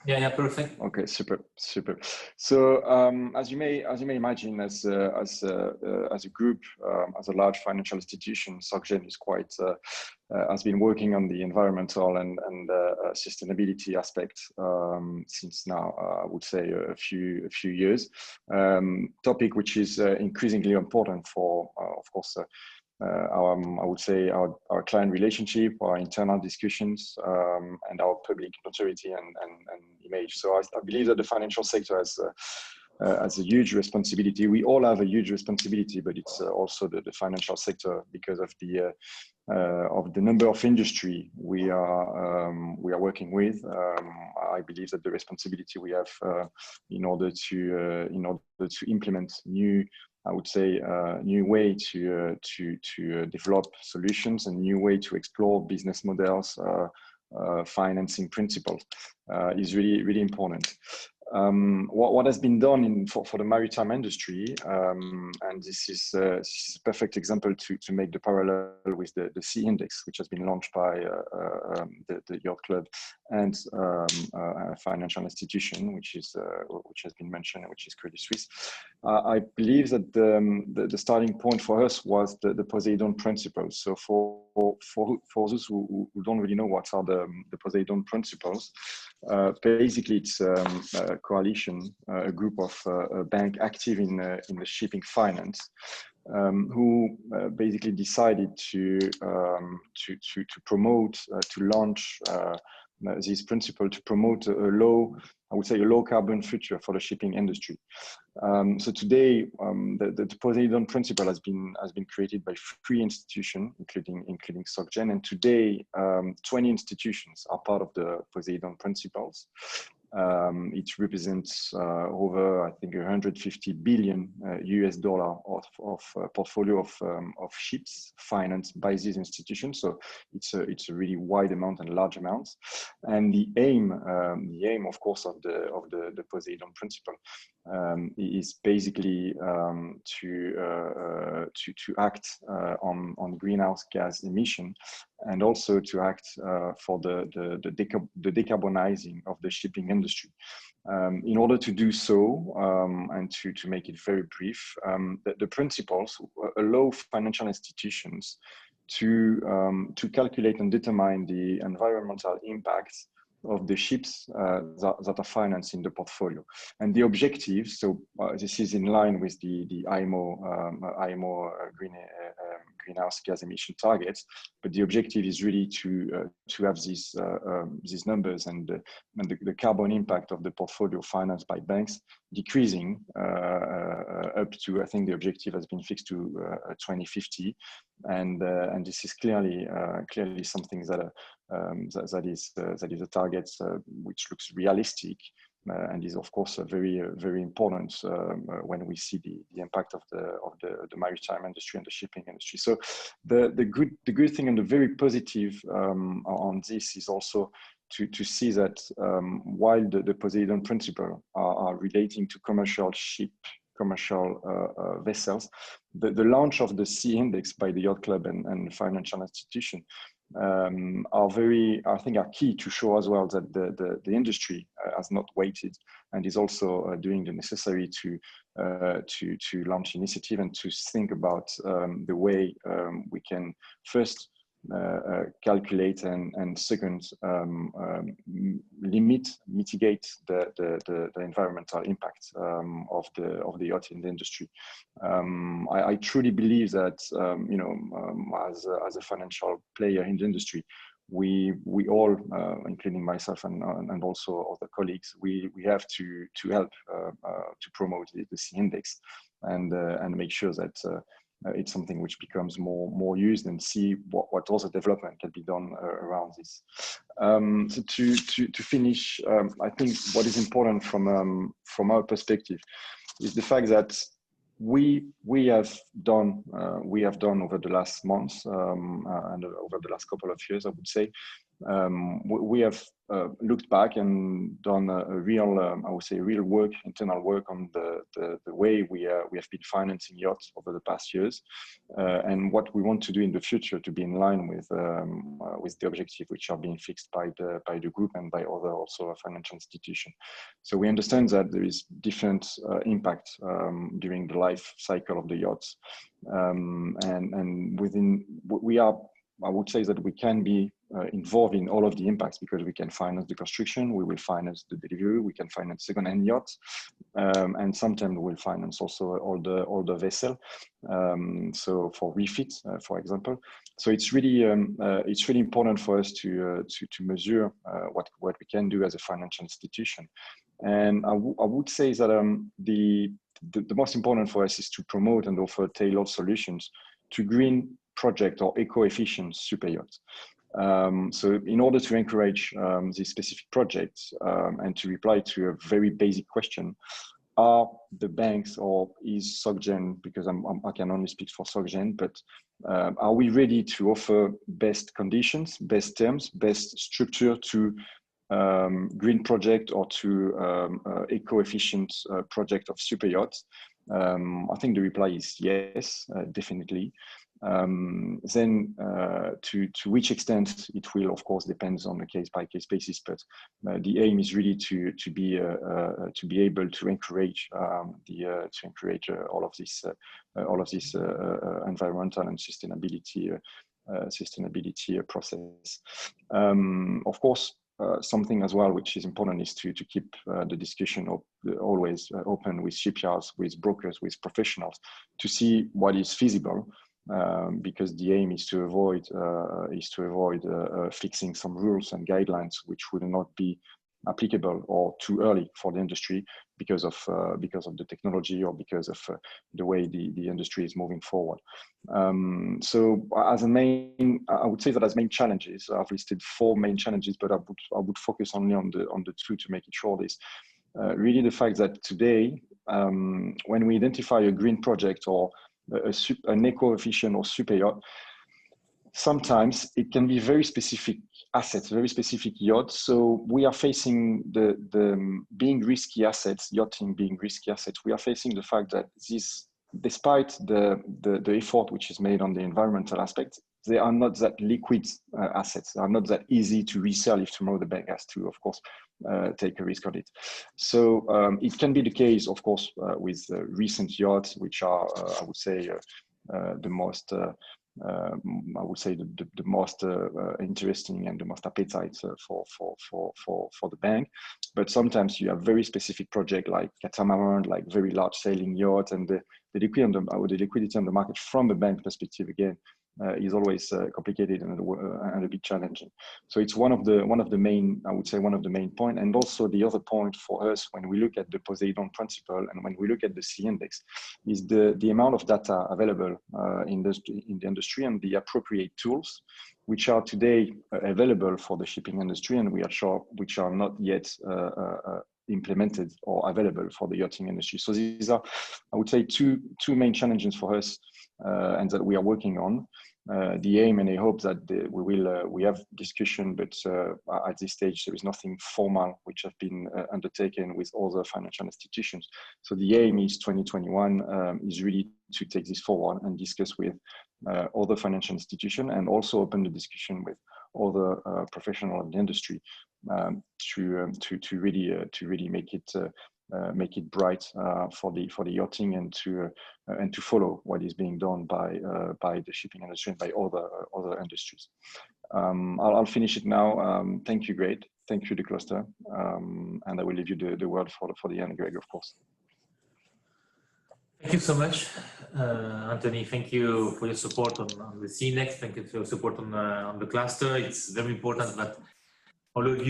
Yeah, perfect. Okay, super. So as you may imagine, as a group, as a large financial institution, SOCIETE is quite has been working on the environmental and sustainability aspect since now I would say a few years. Topic which is increasingly important for of course. I would say our client relationship, our internal discussions, and our public notoriety and image. So I believe that the financial sector has a huge responsibility. We all have a huge responsibility, but it's also the financial sector because of the number of industry we are working with. I believe that the responsibility we have in order to implement new, I would say, new way to develop solutions and new way to explore business models, financing principles is really important. What has been done for the maritime industry, and this is a perfect example to make the parallel with the Sea Index, which has been launched by the Yacht Club and a financial institution, which has been mentioned, which is Credit Suisse. I believe that the starting point for us was the Poseidon principles. So for those who don't really know what are the Poseidon principles, basically it's a coalition, a group of bank active in the shipping finance, who basically decided to promote, to launch this principle to promote a low carbon future for the shipping industry. So today, the Poseidon principle has been created by 3 institutions, including SOCGEN, and today 20 institutions are part of the Poseidon principles. It represents over, I think, 150 billion US dollar of portfolio of ships financed by these institutions. So it's a really wide amount and large amount. And the aim, of course, of the Poseidon principle is basically to act on greenhouse gas emission, and also to act for the decarbonizing of the shipping industry. In order to do so, and to make it very brief, the principles allow financial institutions to calculate and determine the environmental impacts of the ships that are financed in the portfolio. And the objective, so this is in line with the IMO greenhouse gas emission targets, but the objective is really to have these numbers and the carbon impact of the portfolio financed by banks decreasing up to, I think the objective has been fixed to 2050, and this is clearly something that is a target which looks realistic, and is of course very important when we see the impact of the maritime industry and the shipping industry. So the good thing and the very positive on this is also to see that while the Poseidon principle are relating to commercial vessels, the launch of the Sea Index by the Yacht Club and financial institution are key to show as well that the industry has not waited and is also doing the necessary to launch initiative and to think about the way we can first calculate and second mitigate the environmental impact of the yachting industry. I truly believe that as a financial player in the industry, we all, including myself and also other colleagues, we have to help to promote the Sea Index and make sure that it's something which becomes more used, and see what also development can be done around this. So to finish, I think what is important from our perspective is the fact that we have done over the last months and over the last couple of years, I would say, We have looked back and done a real, I would say, real work, internal work on the way we have been financing yachts over the past years, and what we want to do in the future to be in line with the objectives which are being fixed by the group and by other also financial institutions. So we understand that there is different impact during the life cycle of the yachts, and within we are. I would say that we can be involved in all of the impacts because we can finance the construction, we will finance the delivery, we can finance second-hand yachts, and sometimes we will finance also all the vessel. So for refit, for example. So it's really important for us to measure what we can do as a financial institution. And I would say that the most important for us is to promote and offer tailored solutions to green project or eco-efficient super yachts. So in order to encourage these specific projects and to reply to a very basic question, are the banks or is SocGen, because I can only speak for SocGen, but are we ready to offer best conditions, best terms, best structure to green project or to eco-efficient project of super yachts? I think the reply is yes, definitely. Then to which extent it will, of course, depends on a case-by-case basis. But the aim is really to be able to encourage all of this environmental and sustainability process. Of course. Something as well which is important is to keep the discussion always open with shipyards, with brokers, with professionals to see what is feasible, because the aim is to avoid fixing some rules and guidelines which would not be applicable or too early for the industry because of the technology or because of the way the industry is moving forward. So I would say that as main challenges, I've listed 4 main challenges, but I would focus only on the 2 to make it short. Is really the fact that today, when we identify a green project or an eco-efficient or super yacht, sometimes it can be very specific assets, very specific yachts. So we are facing the being risky assets, yachting being risky assets. We are facing the fact that this, despite the effort which is made on the environmental aspect, they are not that liquid assets. They are not that easy to resell if tomorrow the bank has to, of course, take a risk on it. So it can be the case, of course, with recent yachts, which are, I would say, the most. I would say the most interesting and the most appetite for the bank. But sometimes you have very specific project like catamaran, like very large sailing yacht, and the liquidity on the market from a bank perspective again is always complicated and a bit challenging. So it's one of the main, I would say, one of the main point. And also the other point for us when we look at the Poseidon principle and when we look at the C index is the amount of data available in the industry and the appropriate tools which are today available for the shipping industry and which are not yet implemented or available for the yachting industry. So these are, I would say, two main challenges for us and that we are working on. The aim, and I hope that we have discussion, but at this stage there is nothing formal which has been undertaken with other financial institutions. So the aim is 2021 is really to take this forward and discuss with other financial institutions and also open the discussion with other professionals in the industry to really make it bright for the yachting and to follow what is being done by the shipping industry and by other industries. I'll finish it now. Thank you, Greg. Thank you, the cluster, and I will leave you the word for the end, Greg, of course. Thank you so much, Anthony. Thank you for your support on the CNEX. Thank you for your support on the cluster. It's very important that all of you